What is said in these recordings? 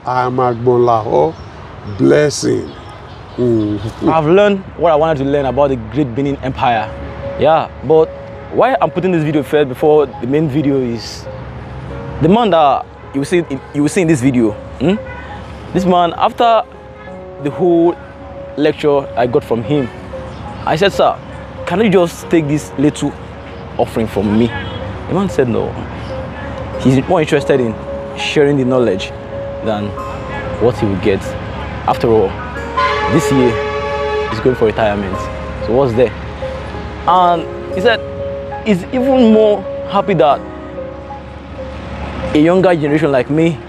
I am Agbonlahor Blessing. I've learned what I wanted to learn about the great Benin Empire. Yeah, but why I'm putting this video first before the main video is the man that you will see in this video. This man, after the whole lecture I got from him, I said, sir, can you just take this little offering from me? The man said no. He's more interested in sharing the knowledge than what he will get. After all, this year he's going for retirement. So what's there? And he said he's even more happy that a younger generation like me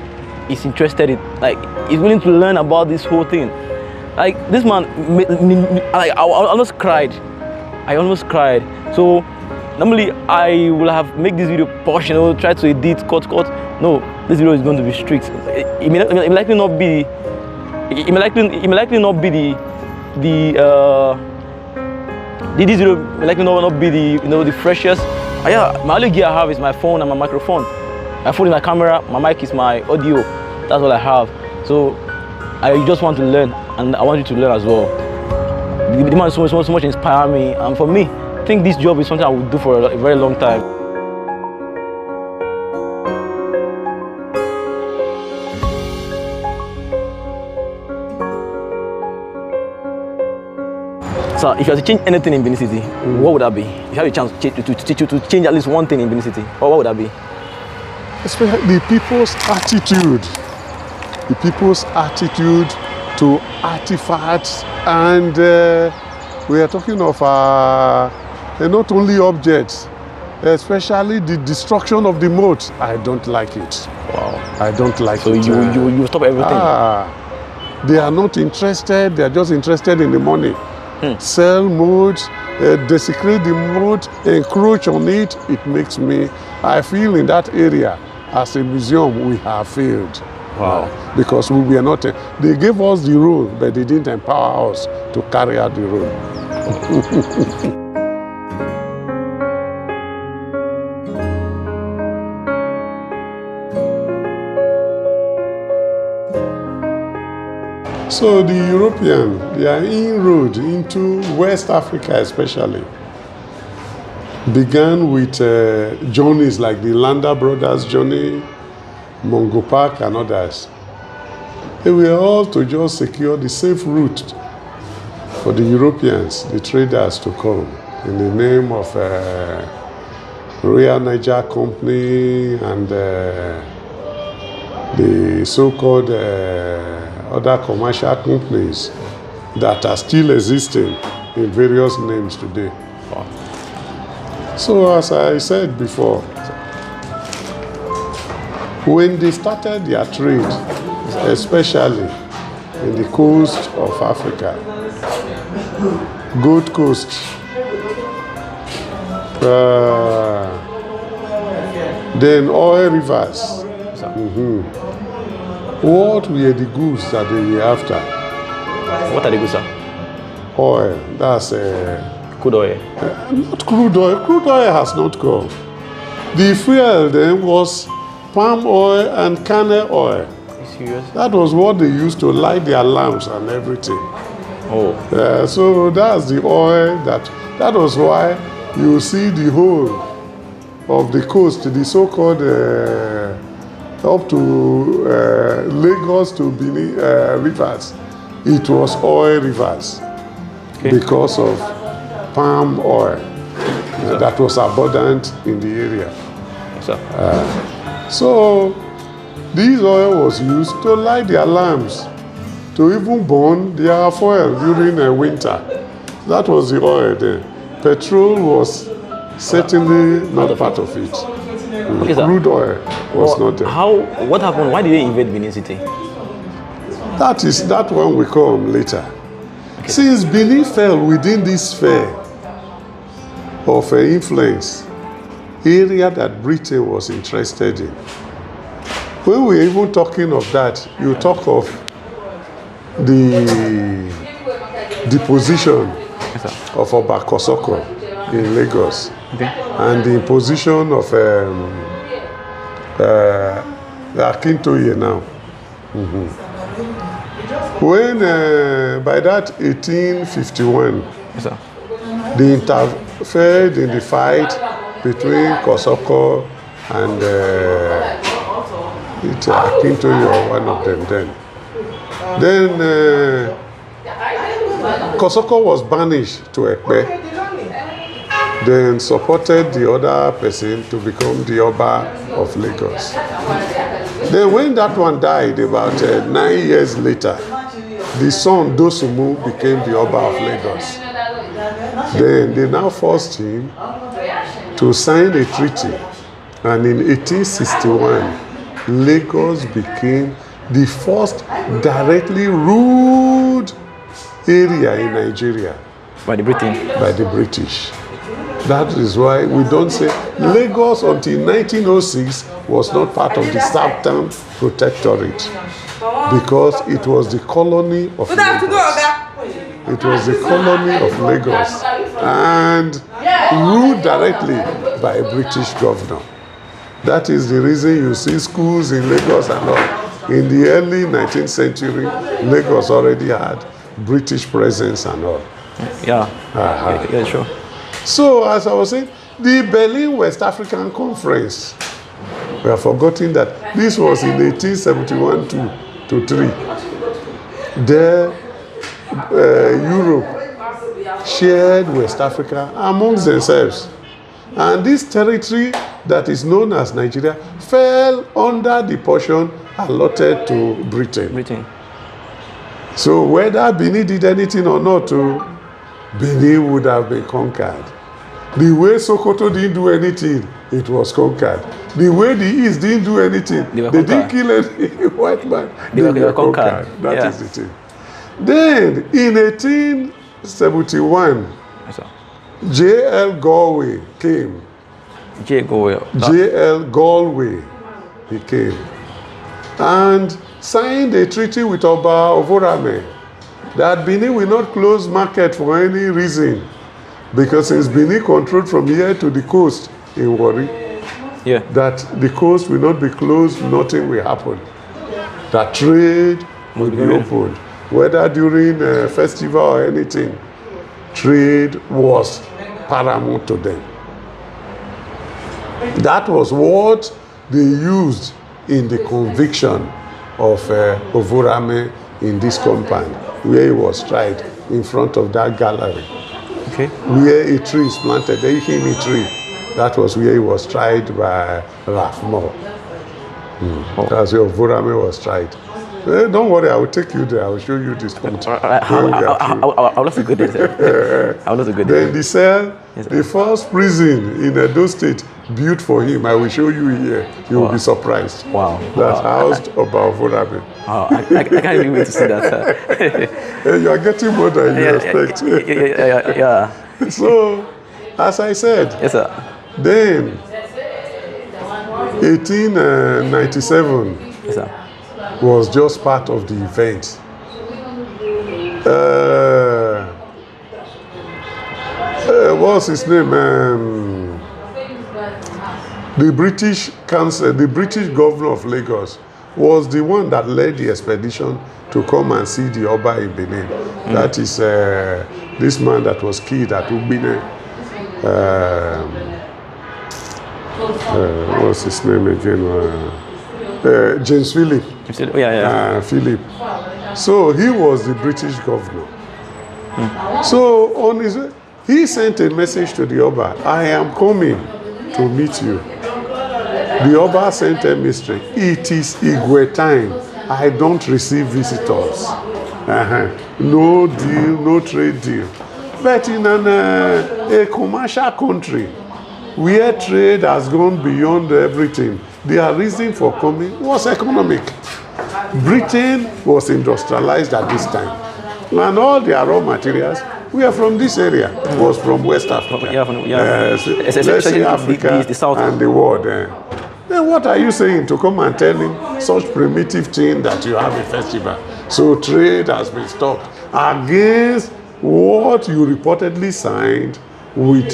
is interested in, like, is willing to learn about this whole thing. Like, this man, like, I almost cried. I almost cried. So normally I will have make this video posh, you know, try to edit, cut. No, this video is going to be strict. It may likely not be. It may likely not be this video may likely not be the freshest. Yeah, my only gear I have is my phone and my microphone. My phone is my camera, my mic is my audio. That's all I have. So I just want to learn, and I want you to learn as well. The man so much inspire me, and for me, I think this job is something I will do for a very long time. So if you had to change anything in Benin City, what would that be? If you had a chance to change at least one thing in Benin City, what would that be? Especially the people's attitude. The people's attitude to artifacts, and we are talking of not only objects, especially the destruction of the moat. I don't like it. Wow. I don't like it. So you stop everything? They are not interested. They are just interested in the money. Sell moat, desecrate the moat, encroach on it. It makes me, I feel in that area, as a museum, we have failed. Wow. Because we were not, they gave us the role, but they didn't empower us to carry out the role. So the European, their inroad into West Africa especially, began with journeys like the Landa Brothers journey, Mungo Park and others. They were all to just secure the safe route for the Europeans, the traders, to come in the name of Royal Niger Company and the so-called other commercial companies that are still existing in various names today. So as I said before, when they started their trade, especially in the coast of Africa, Gold Coast, then oil rivers. What were the goods that they were after? What are the goods, sir? Oil. That's crude oil. Not crude oil. Crude oil has not come. The fuel then was palm oil and kernel oil. Are you serious? That was what they used to light their lamps and everything. Oh. So that's the oil that was why you see the whole of the coast, the so-called up to Lagos to Benin rivers. It was oil rivers because of palm oil that was abundant in the area. So this oil was used to light their lamps, to even burn their fuel during winter. That was the oil there. Petrol was certainly not a part of it. Crude oil was not there. What happened? Why did they invade Benin City? That one will come later. Since Benin fell within this sphere of influence, area that Britain was interested in. When we're even talking of that, you talk of the deposition of Oba Kosoko in Lagos, and the imposition of the Akintoye now When, by that 1851, Yes, sir. they interfered in the fight between Kosoko and Akintoye, or one of them then. Then Kosoko was banished to Ekpe, then supported the other person to become the Oba of Lagos. Then when that one died, about 9 years later, the son Dosumu became the Oba of Lagos. Then they now forced him to sign a treaty, and in 1861, Lagos became the first directly ruled area in Nigeria By the Britain. by the British. That is why we don't say Lagos until 1906 was not part of the Southern Protectorate, because it was the colony of Lagos. It was the colony of Lagos and ruled directly by a British governor. That is the reason you see schools in Lagos and all. In the early 19th century, Lagos already had British presence and all. Yeah. Yeah, sure. So, as I was saying, the Berlin West African Conference, we have forgotten that this was in 1871 to 3. There, Europe shared West Africa amongst themselves. And this territory that is known as Nigeria fell under the portion allotted to Britain. So whether Benin did anything or not, Benin would have been conquered. The way Sokoto didn't do anything, it was conquered. The way the East didn't do anything, they didn't kill any white man, they were conquered. That is the thing. Then in 1871, J.L. Galway came. J.L. Galway, he came and signed a treaty with Oba Ovorame that Benin will not close market for any reason, because since Benin controlled from here to the coast in Warri, that the coast will not be closed, nothing will happen. That trade will be opened, whether during a festival or anything. Trade was paramount to them. That was what they used in the conviction of Ovorame in this compound, where he was tried in front of that gallery. Where a tree is planted, the Ihimi tree, that was where he was tried by Ralph Moore. That's where Ovorame was tried. Don't worry, I will take you there. I will show you this point. I will love to go there. I will love to go there. Then the cell, the first prison in Edo State built for him, I will show you here. You will be surprised. Wow. That housed about Ovorame. I can't even wait to see that. You are getting more than you expect. Yeah. So, as I said, yes, sir. Then 1897 yes, sir. was just part of the event. What's his name? The British Council, the British governor of Lagos, was the one that led the expedition to come and see the Oba in Benin. That is this man that was killed at Ugbine. What's his name again? James Philip. Philip. So he was the British governor. So on his way, he sent a message to the Oba, I am coming to meet you. The Oba sent a message, it is Igwe time. I don't receive visitors. No deal, no trade deal. But in a commercial country where trade has gone beyond everything, their reason for coming was economic. Britain was industrialized at this time, and all their raw materials were from this area. It was from West Africa, let's say Africa the South and the world. Then what are you saying to come and telling such primitive thing that you have a festival? So trade has been stopped against what you reportedly signed with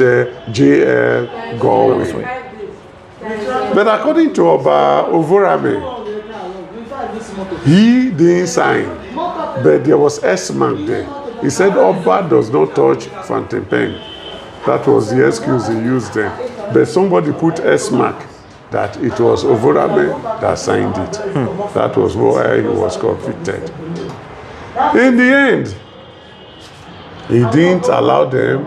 J.L. Galway. But according to Oba Ovorame, He didn't sign, but there was S mark there. He said Oba does not touch fountain pen. That was the excuse he used then. But somebody put S mark that it was Ovorame that signed it. That was why he was convicted. In the end, he didn't allow them,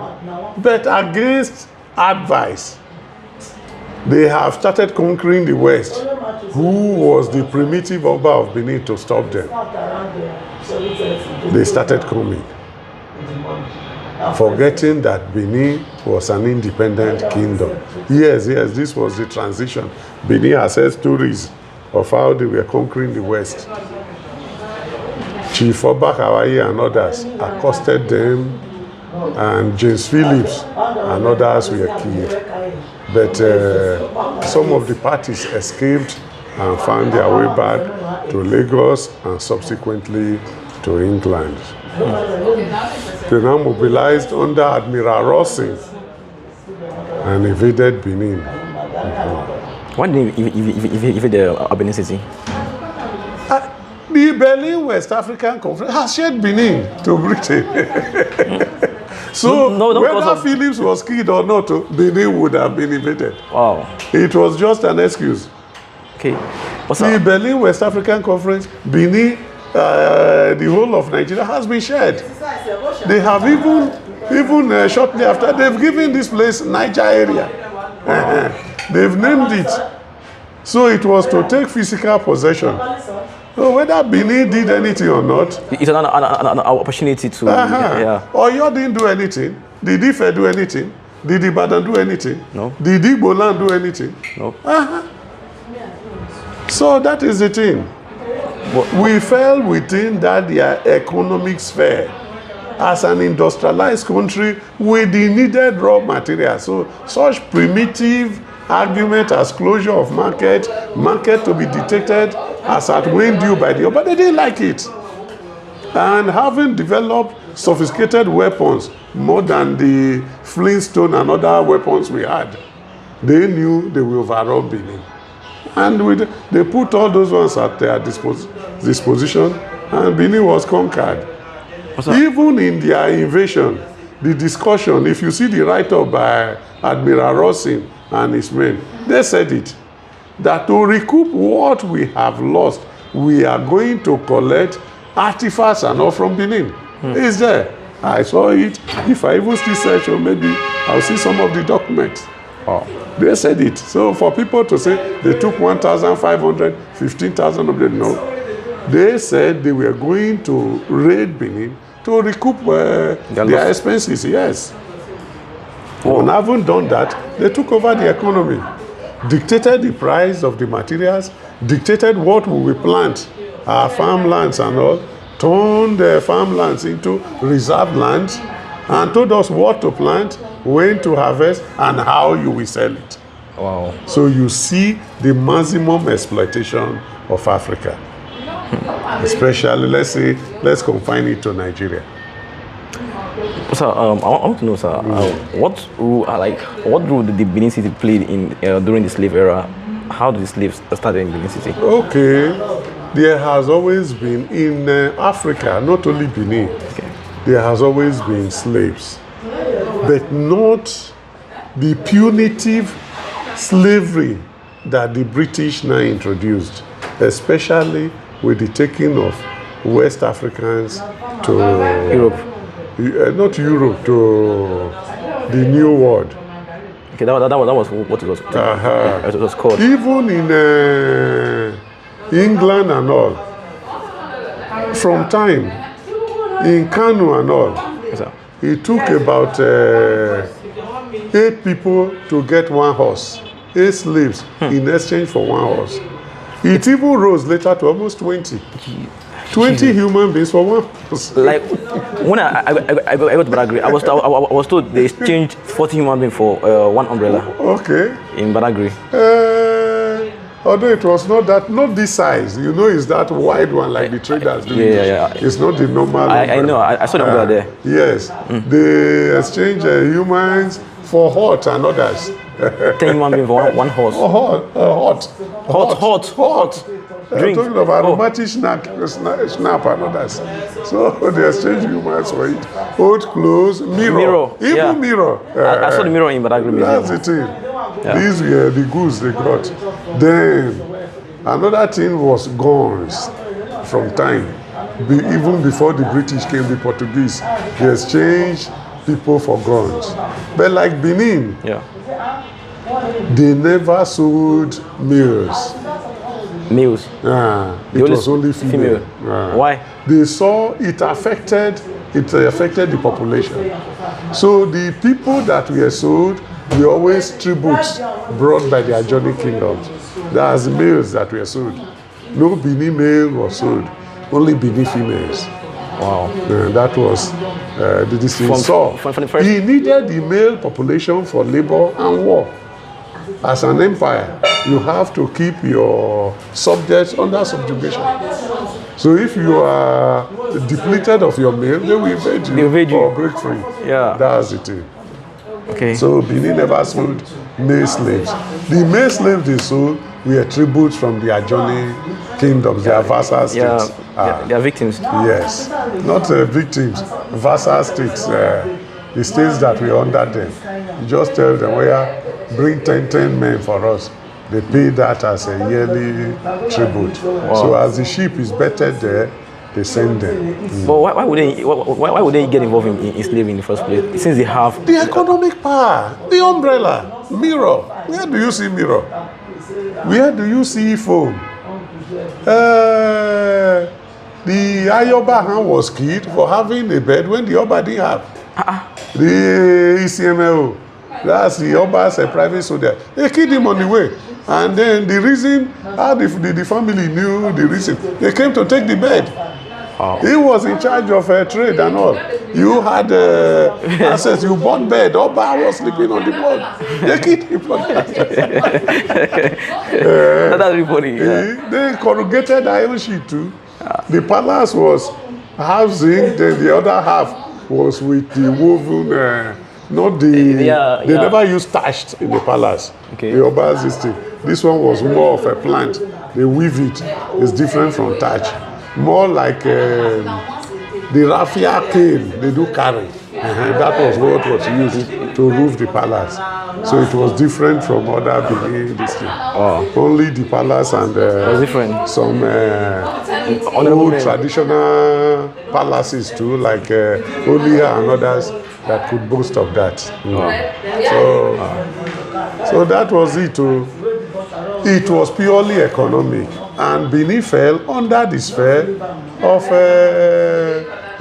but against advice, they have started conquering the West. Who was the primitive Oba of Benin to stop them? They started coming, forgetting that Benin was an independent kingdom. Yes, this was the transition. Benin has heard stories of how they were conquering the West. Chief Oba Hawaii and others accosted them, and James Phillips and others were killed. But some of the parties escaped and found their way back to Lagos and subsequently to England. They now mobilized under Admiral Rossing and invaded Benin. Why did they invade the Benin city? The Berlin West African Conference has shared Benin to Britain. So whether Phillips was killed or not, Benin would have been invaded. Wow. It was just an excuse. Okay. The Berlin West African Conference, Benin, the whole of Nigeria has been shared. They have even shortly after, they've given this place Niger area. They've named it. So it was to take physical possession. So whether Benin did anything or not, it's an opportunity to. Yeah. Oyo didn't do anything. Did Ife do anything? Did Ibadan do anything? No. Did Igboland do anything? No. So that is the thing. We fell within that their economic sphere. As an industrialized country with the needed raw material. So such primitive argument as closure of market to be dictated as at when due by the, but they didn't like it. And having developed sophisticated weapons more than the Flintstone and other weapons we had, they knew they would overrun Benin. And they put all those ones at their disposition, and Benin was conquered. Even in their invasion, the discussion, if you see the write-up by Admiral Rossing and his men, they said it, that to recoup what we have lost, we are going to collect artifacts and all from Benin. It's there. I saw it. If I even still search, or maybe I'll see some of the documents. They said it. So for people to say they took 1,500, 15,000 of them, no. They said they were going to raid Benin to recoup their expenses, yes. When having done that, they took over the economy, dictated the price of the materials, dictated what we will plant, our farmlands and all, turned the farmlands into reserve lands, and told us what to plant, when to harvest, and how you will sell it. Wow. So you see the maximum exploitation of Africa. Especially, let's confine it to Nigeria. Sir, I want to know, sir, what role did the Benin City play in during the slave era? How did the slaves start in Benin City? Okay, there has always been in Africa, not only Benin, there has always been slaves, but not the punitive slavery that the British now introduced, especially with the taking of West Africans to Europe. Not Europe, to the New World. Okay, that was what it was. It was called. Even in England and all, from time, in Kanu and all, Yes, sir. it took about 8 people to get 1 horse, 8 slaves in exchange for 1 horse. It even rose later to almost 20. 20 human beings for 1 person. Like when I got to Badagry, I was told they exchanged 40 human beings for 1 umbrella. Okay. In Badagry. Although it was not this size, you know, it's that wide one like the traders do. Yeah. It's not the normal. I know. I saw the umbrella there. Yes, they exchange humans for hot and others. 10 human beings for one horse. Hot. I'm talking of aromatic snap and others. So they exchange humans for it. Old clothes, mirror. Even mirror. I saw the mirror in Badagry Museum. That's the thing. These were the goods they got. Then another thing was guns from time. Even before the British came, the Portuguese, they exchanged people for guns. But like Benin, they never sold males. Males? It was only female. Why? They saw it affected the population. So the people that were sold were always tributes brought by the adjoining kingdoms. That's males that were sold. No Benin male was sold. Only Benin females. Wow. That was the decision. So he needed the male population for labor and war. As an empire, you have to keep your subjects under subjugation. So if you are depleted of your male, they will invade you or break free. Yeah. That's the thing. Okay. So Benin never sold male slaves. The male slaves they sold were tributes from the adjoining kingdoms, their vassal states. They are victims. Yes, not victims, vassal states, the states that were under them. You just tell them, bring 10 men for us. They pay that as a yearly tribute. Wow. So as the sheep is bettered there, they send them. But why would they get involved in slavery in the first place? Since they have the economic power, the umbrella, mirror. Where do you see mirror? Where do you see foam? The Ayoba Han was killed for having a bed when the Oba didn't have. The ECMLO, that's the Oba's private soldier. They killed him on the way. And then the reason, how the family knew the reason, they came to take the bed. He was in charge of trade and all. You had access, you bought bed. Oba was sleeping on the bed. They killed him for that. That's really funny. They corrugated iron sheet too. The palace was housing, then the other half was with the woven, they never used thatched in the palace. Okay. The Oba's thing. This one was more of a plant. They weave it. It's different from thatch. More like the raffia cane they do carry. That was what was used to roof the palace. So it was different from other Benin districts. Only the palace and some old traditional palaces too, like Olia and others that could boast of that. So that was it too. It was purely economic, and Benin fell under the sphere of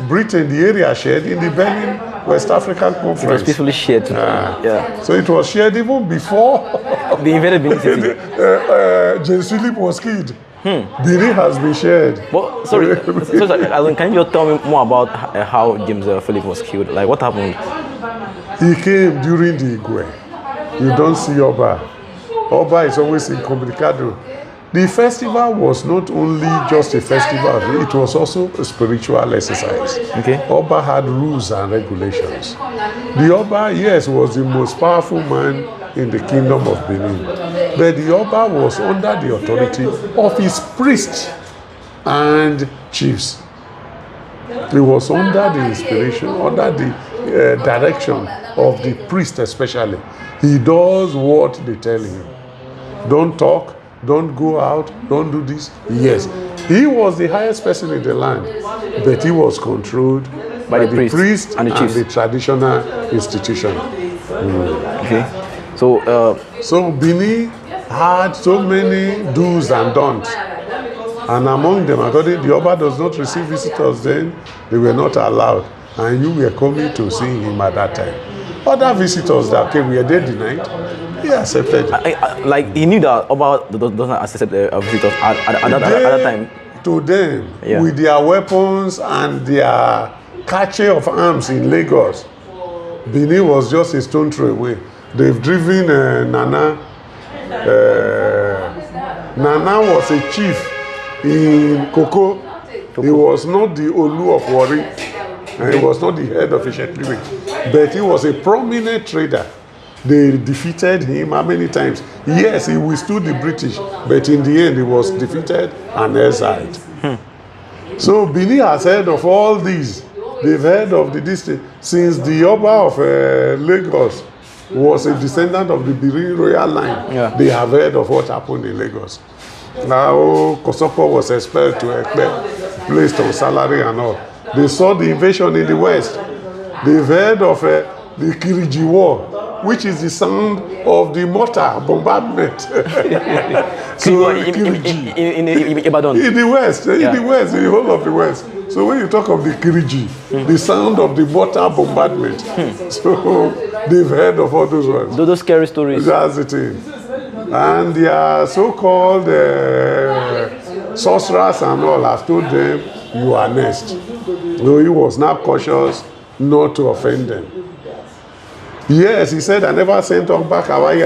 Britain, the area shared in the Benin West African Conference. It was peacefully shared. So it was shared even before they invaded Benin City. James Philip was killed. Benin has been shared. But sorry, can you just tell me more about how James Philip was killed? Like what happened? He came during the Igwe. You don't see Oba. Oba is always incommunicado. The festival was not only just a festival, it was also a spiritual exercise. Okay. Oba had rules and regulations. The Oba, yes, was the most powerful man in the kingdom of Benin. But the Oba was under the authority of his priests and chiefs. He was under the inspiration, under the direction of the priest especially. He does what they tell him. Don't talk, don't go out, don't do this. Yes, he was the highest person in the land, but he was controlled by the priest and the traditional institution. Okay, so Benin had so many do's and don'ts, and among them, according the Oba does not receive visitors then, they were not allowed, and you were coming to see him at that time. Other visitors that came, were they denied? He accepted. Like he knew that Oba doesn't accept visitors at that time. To them, with their weapons and their cache of arms in Lagos, Benin was just a stone throw away. They've driven Nana. Nana was a chief in Koko. He was not the Olu of Warri. And he was not the head of Ishetliwe, but he was a prominent trader They defeated him how many times? Yes, he withstood the British, but in the end he was defeated and exiled. So Benin has heard of all these. They've heard of the district since the Oba of Lagos was a descendant of the Benin royal line. Yeah. They have heard of what happened in Lagos. Now Kosoko was expelled to Ekpe, placed on salary and all. They saw the invasion in the west. They've heard of the Kiriji War, which is the sound of the mortar bombardment. So in Ibadan. In the west, in the whole of the west. So when you talk of the Kiriji, the sound of the mortar bombardment. So they've heard of all those ones. Those scary stories. That's the thing. And their so-called sorcerers and all have told them, you are next. So he was now cautious not to offend them. Yes, he said, I never sent on back Hawaii,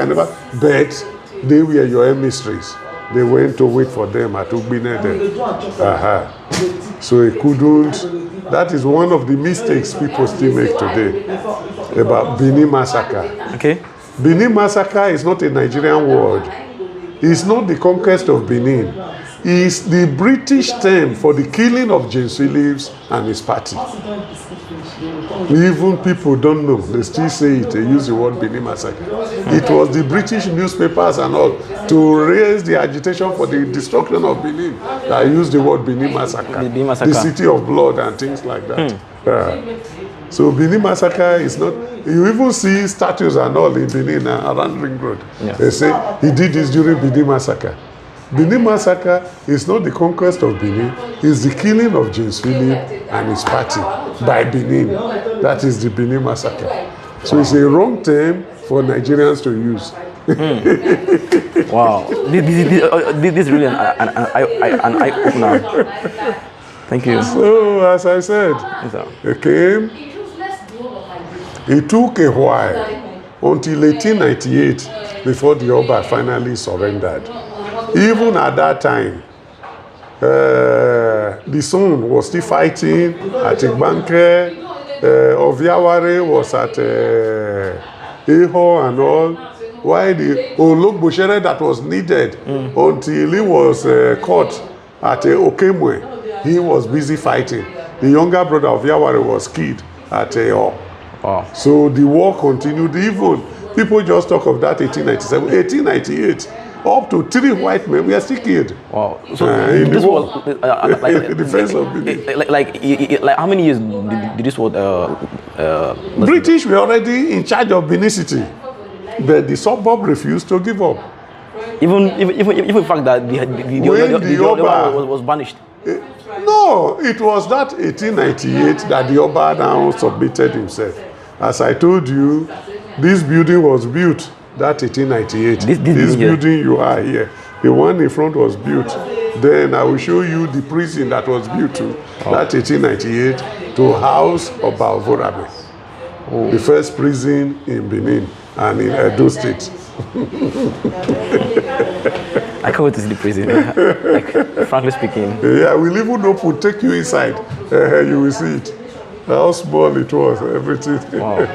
but they were your emissaries. They went to wait for them at Ugbinede. So he couldn't. That is one of the mistakes people still make today about Benin Massacre. Okay. Benin Massacre is not a Nigerian word. It's not the conquest of Benin. It's the British term for the killing of James Phillips and his party. Even people don't know. They still say it. They use the word Benin Massacre. It was the British newspapers and all to raise the agitation for the destruction of Benin that used the word Benin Massacre. The city of blood and things like that. So Benin Massacre is not. You even see statues and all in Benin around Ring Road. Yeah. They say he did this during Benin Massacre. Benin Massacre is not the conquest of Benin, it's the killing of James Philip and his party by Benin. That is the Benin Massacre. So it's a wrong term for Nigerians to use. Wow. This is really an eye-opener. Thank you. So, as I said, it came. It took a while until 1898 before the Oba finally surrendered. Even at that time, the son was still fighting at Igbanke, Oviaware was at Eho and all, while the Ologboshere that was needed until he was caught at Okemwe, he was busy fighting. The younger brother of Oviaware was killed at Eho. Wow. So the war continued. Even people just talk of that 1897, 1898. Up to 3 white men were still killed. Wow. So this was like defense of Benin. Like how many years did this war? British were already in charge of Benin City, but the suburb refused to give up. Even the fact that the Oba was banished. No, it was that 1898 that the Oba now submitted himself. As I told you, this building was built. That 1898. This building you are here, the one in front was built. Then I will show you the prison that was built to that 1898 to house Oba Ovorabe. The first prison in Benin and in Edo State. I can't wait to see the prison. Like, frankly speaking. Yeah, we'll even open, take you inside. You will see it. How small it was, everything. Wow.